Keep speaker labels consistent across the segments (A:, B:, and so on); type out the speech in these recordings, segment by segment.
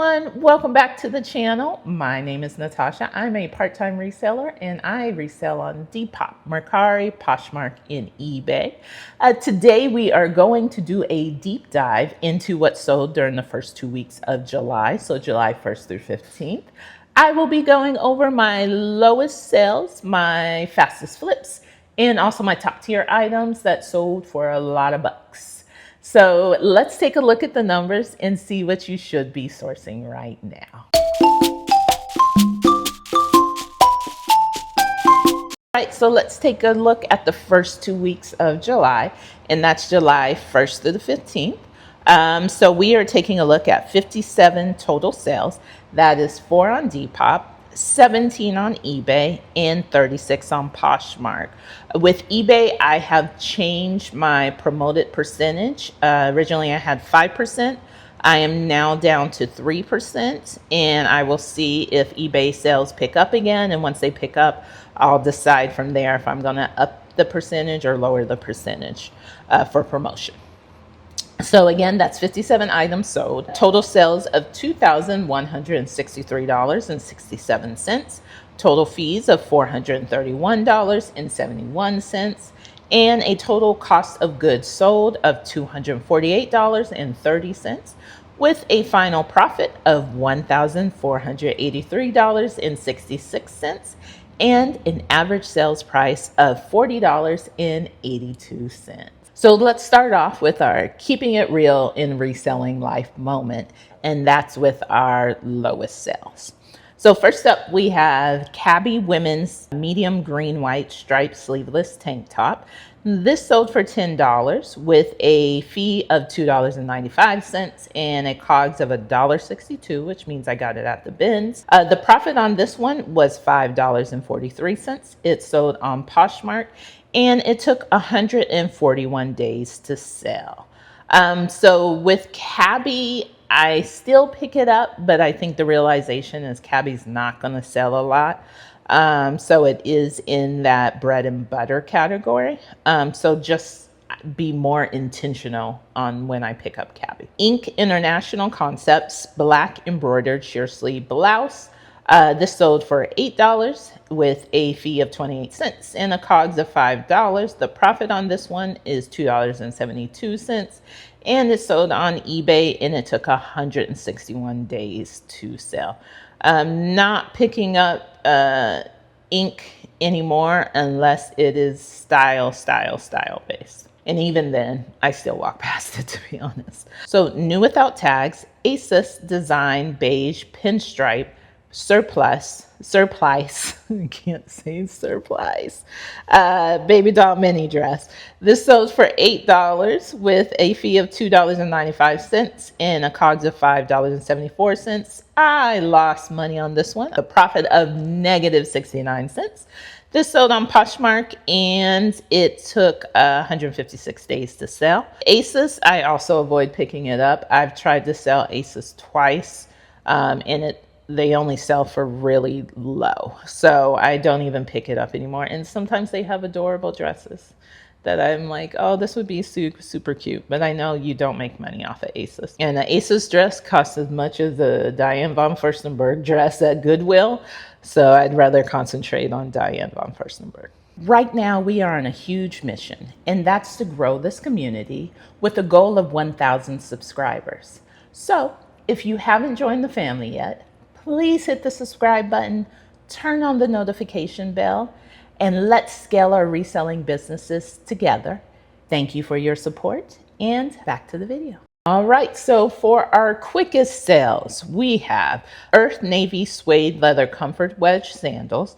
A: everyone, welcome back to the channel. My name is Natasha. I'm a part-time reseller and I resell on Depop, Mercari, Poshmark, and eBay. Today we are going to do a deep dive into what sold during the first 2 weeks of July, so July 1st through 15th. I will be going over my lowest sales, my fastest flips, and also my top tier items that sold for a lot of bucks. So let's take a look at the numbers and see what you should be sourcing right now. All right, so let's take a look at the first 2 weeks of July, and that's July 1st through the 15th. So we are taking a look at 57 total sales. That is 4 on Depop, 17 on eBay, and 36 on Poshmark. With eBay, I have changed my promoted percentage. Originally, I had 5%. I am now down to 3%, and I will see if eBay sales pick up again. And once they pick up, I'll decide from there if I'm going to up the percentage or lower the percentage for promotion. So again, that's 57 items sold. Total sales of $2,163.67. Total fees of $431.71. And a total cost of goods sold of $248.30, with a final profit of $1,483.66 and an average sales price of $40.82. So let's start off with our keeping it real in reselling life moment, and that's with our lowest sales. So first up, we have Cabby Women's medium green white striped sleeveless tank top. This sold for $10 with a fee of $2.95 and a COGS of $1.62, which means I got it at the bins. The profit on this one was $5.43. It sold on Poshmark, and it took 141 days to sell. So with Cabby, I still pick it up, but I think the realization is Cabby's not going to sell a lot. So it is in that bread and butter category. So just be more intentional on when I pick up Cabby. Inc. International Concepts black embroidered sheer sleeve blouse. This sold for $8 with a fee of 28 cents and a COGS of $5. The profit on this one is $2.72, and it sold on eBay, and it took 161 days to sell. Not picking up Inc. anymore unless it is style based. And even then, I still walk past it, to be honest. So new without tags, Asus design beige pinstripe surplice, I can't say surplice, baby doll mini dress. This sold for $8 with a fee of $2.95 and a COGS of $5.74. I lost money on this one, a profit of negative 69 cents. This sold on Poshmark, and it took 156 days to sell. Asus, I also avoid picking it up. I've tried to sell Asus twice, and they only sell for really low. So I don't even pick it up anymore. And sometimes they have adorable dresses that I'm like, oh, this would be super cute. But I know you don't make money off of Asus. And an Asus dress costs as much as the Diane von Furstenberg dress at Goodwill. So I'd rather concentrate on Diane von Furstenberg. Right now, we are on a huge mission, and that's to grow this community with a goal of 1,000 subscribers. So if you haven't joined the family yet, please hit the subscribe button, turn on the notification bell, and let's scale our reselling businesses together. Thank you for your support, and back to the video. All right, so for our quickest sales, we have Earth Navy Suede Leather Comfort Wedge Sandals.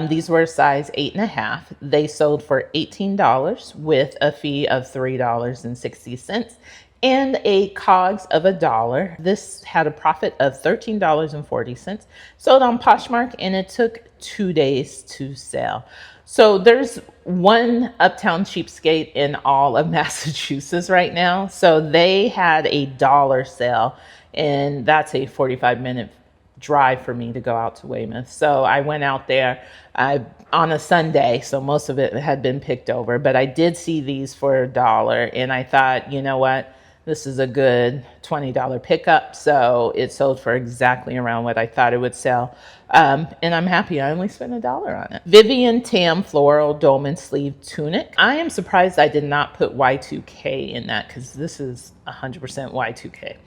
A: These were a size 8.5. They sold for $18 with a fee of $3.60. and a COGS of $1. This had a profit of $13.40. Sold on Poshmark, and it took 2 days to sell. So there's one Uptown Cheapskate in all of Massachusetts right now. So they had a $1 sale, and that's a 45-minute drive for me to go out to Weymouth. So I went out there on a Sunday, so most of it had been picked over, but I did see these for $1, and I thought, you know what? This is a good $20 pickup, so it sold for exactly around what I thought it would sell. And I'm happy I only spent $1 on it. Vivian Tam Floral Dolman Sleeve Tunic. I am surprised I did not put Y2K in that because this is 100% Y2K.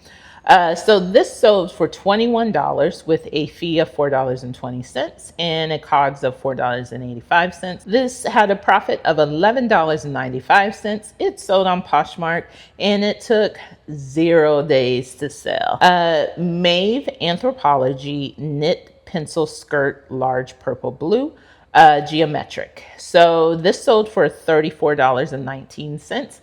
A: So this sold for $21 with a fee of $4.20 and a COGS of $4.85. This had a profit of $11.95. It sold on Poshmark and it took 0 days to sell. Maeve Anthropology Knit Pencil Skirt Large Purple Blue. Geometric. So this sold for $34.19.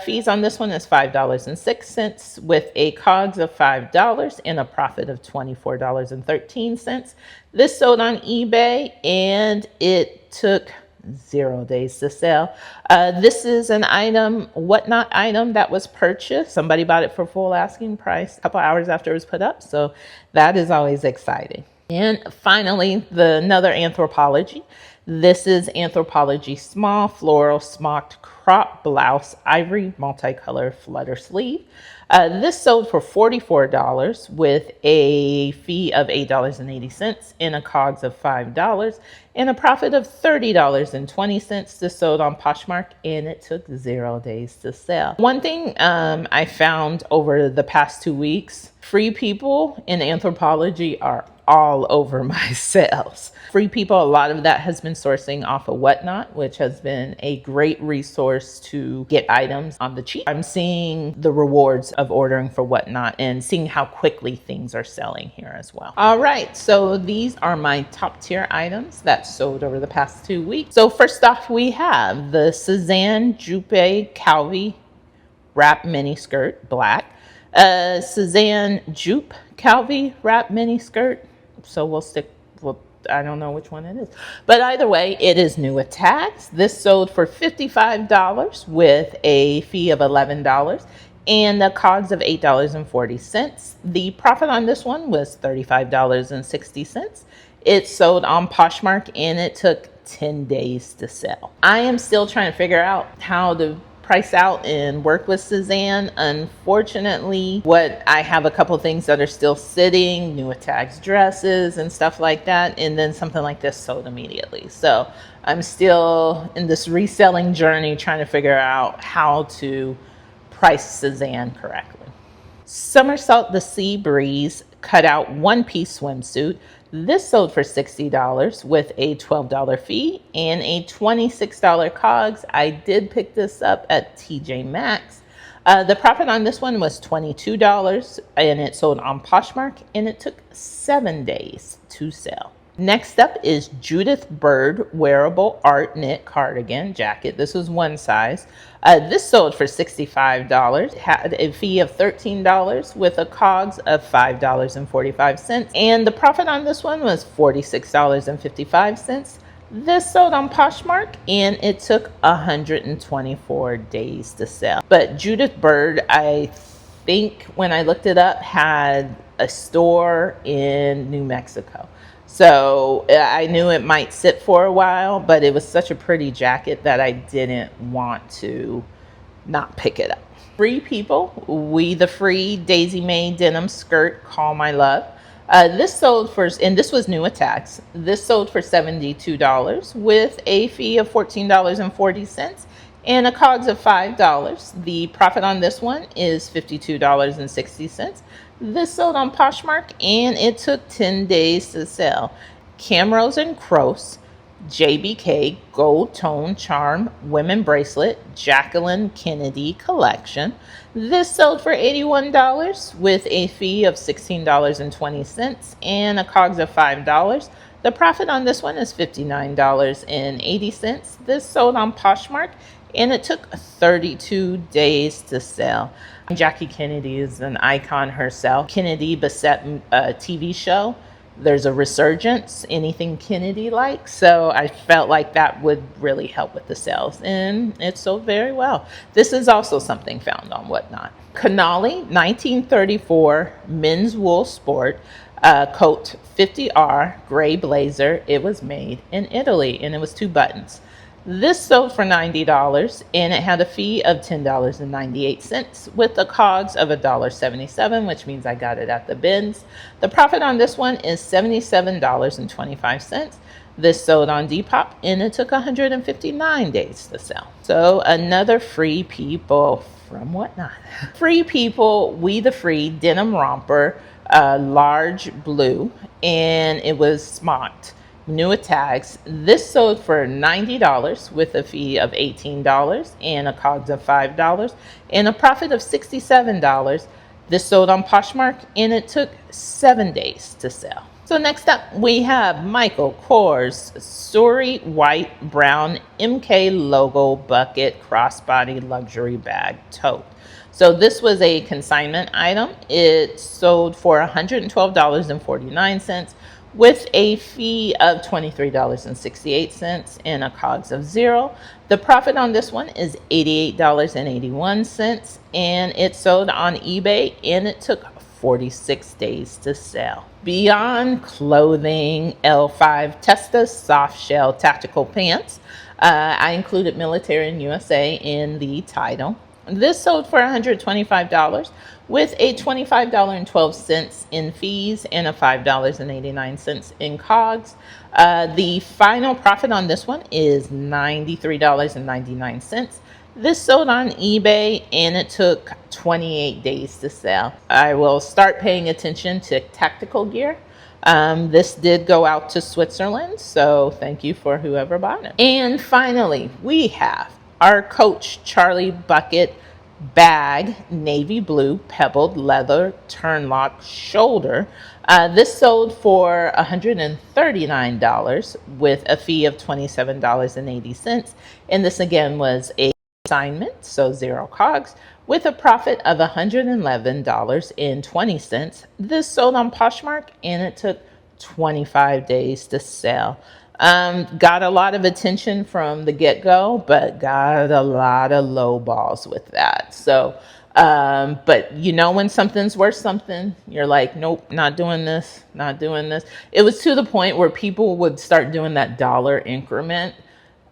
A: Fees on this one is $5.06 with a COGS of $5 and a profit of $24.13. This sold on eBay and it took 0 days to sell. This is an item, whatnot item that was purchased. Somebody bought it for full asking price a couple hours after it was put up. So that is always exciting. And finally, another Anthropology. This is Anthropology Small Floral Smocked Crop Blouse Ivory Multicolor Flutter Sleeve. This sold for $44 with a fee of $8.80 and a COGS of $5 and a profit of $30.20. This sold on Poshmark and it took 0 days to sell. One thing I found over the past 2 weeks, free people in Anthropology are all over my sales. Free people, a lot of that has been sourcing off of Whatnot, which has been a great resource to get items on the cheap. I'm seeing the rewards of ordering for Whatnot and seeing how quickly things are selling here as well. All right, so these are my top tier items that sold over the past 2 weeks. So first off, we have the Suzanne Jupe Calvi Wrap Mini Skirt, black. Suzanne Jupe Calvi Wrap Mini Skirt. So we'll stick with, I don't know which one it is. But either way, it is new with tags. This sold for $55 with a fee of $11 and a COGS of $8.40. The profit on this one was $35.60. It sold on Poshmark and it took 10 days to sell. I am still trying to figure out how to price out and work with Suzanne. Unfortunately, I have a couple things that are still sitting, new with tags dresses and stuff like that, and then something like this sold immediately. So I'm still in this reselling journey trying to figure out how to price Suzanne correctly. Somersault the Sea Breeze cutout one-piece swimsuit. This sold for $60 with a $12 fee and a $26 COGS. I did pick this up at TJ Maxx. The profit on this one was $22 and it sold on Poshmark and it took 7 days to sell. Next up is Judith Bird Wearable Art Knit Cardigan Jacket. This was one size. This sold for $65, had a fee of $13 with a COGS of $5.45. And the profit on this one was $46.55. This sold on Poshmark and it took 124 days to sell. But Judith Bird, I think when I looked it up, had a store in New Mexico. So I knew it might sit for a while, but it was such a pretty jacket that I didn't want to not pick it up. Free people, We the Free Daisy May Denim Skirt Call My Love. This sold for, and this was new at tax, this sold for $72 with a fee of $14.40 and a COGS of $5. The profit on this one is $52.60. This sold on Poshmark and it took 10 days to sell. Camrose and Cross JBK Gold Tone Charm Women Bracelet Jacqueline Kennedy Collection. This sold for $81 with a fee of $16.20 and a COGS of $5. The profit on this one is $59.80. This sold on Poshmark and it took 32 days to sell. Jackie Kennedy is an icon herself. Kennedy Beset TV show. There's a resurgence, anything Kennedy like. So I felt like that would really help with the sales and it sold very well. This is also something found on Whatnot. Canali 1934 Men's Wool Sport Coat 50R Gray Blazer. It was made in Italy and it was 2 buttons. This sold for $90 and it had a fee of $10.98 with a COGS of $1.77, which means I got it at the bins. The profit on this one is $77.25. This sold on Depop and it took 159 days to sell. So another Free People from Whatnot. Free People, We the Free denim romper, large blue, and it was smocked. Newer tags. This sold for $90 with a fee of $18 and a COGS of $5 and a profit of $67. This sold on Poshmark and it took 7 days to sell. So next up we have Michael Kors Story White Brown MK logo bucket crossbody luxury bag tote. So this was a consignment item. It sold for $112.49 with a fee of $23.68 and a COGS of $0. The profit on this one is $88.81 and it sold on eBay and it took 46 days to sell. Beyond Clothing L5 Testa soft shell tactical pants. I included Military and USA in the title. This sold for $125 with a $25.12 in fees and a $5.89 in COGS. The final profit on this one is $93.99. This sold on eBay and it took 28 days to sell. I will start paying attention to tactical gear. This did go out to Switzerland, so thank you for whoever bought it. And finally, we have our Coach Charlie Bucket bag, navy blue, pebbled leather, turn lock shoulder. This sold for $139 with a fee of $27.80. And this again was a assignment, so $0 COGS, with a profit of $111.20. This sold on Poshmark and it took 25 days to sell. Got a lot of attention from the get-go, but got a lot of low balls with that. So, but you know, when something's worth something, you're like, nope, not doing this, not doing this. It was to the point where people would start doing that dollar increment.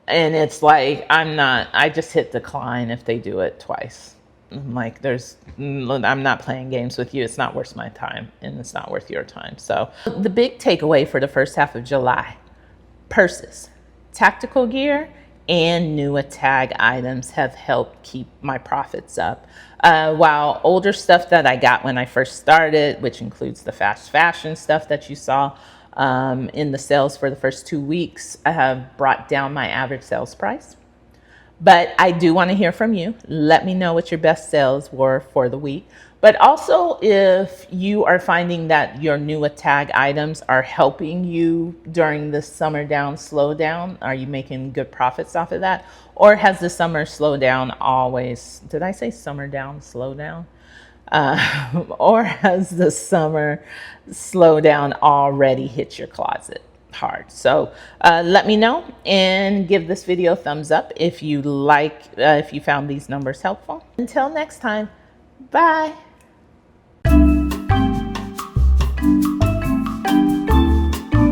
A: And it's like, I just hit decline if they do it twice. I'm like, I'm not playing games with you. It's not worth my time and it's not worth your time. So the big takeaway for the first half of July: purses, tactical gear, and newer tag items have helped keep my profits up. While older stuff that I got when I first started, which includes the fast fashion stuff that you saw in the sales for the first 2 weeks, I have brought down my average sales price. But I do want to hear from you. Let me know what your best sales were for the week. But also, if you are finding that your newer tag items are helping you during the summer down, slowdown, are you making good profits off of that? Or has the summer slowdown always, did I say summer down, slowdown? Or has the summer slowdown already hit your closet hard? So let me know and give this video a thumbs up if you found these numbers helpful. Until next time, bye.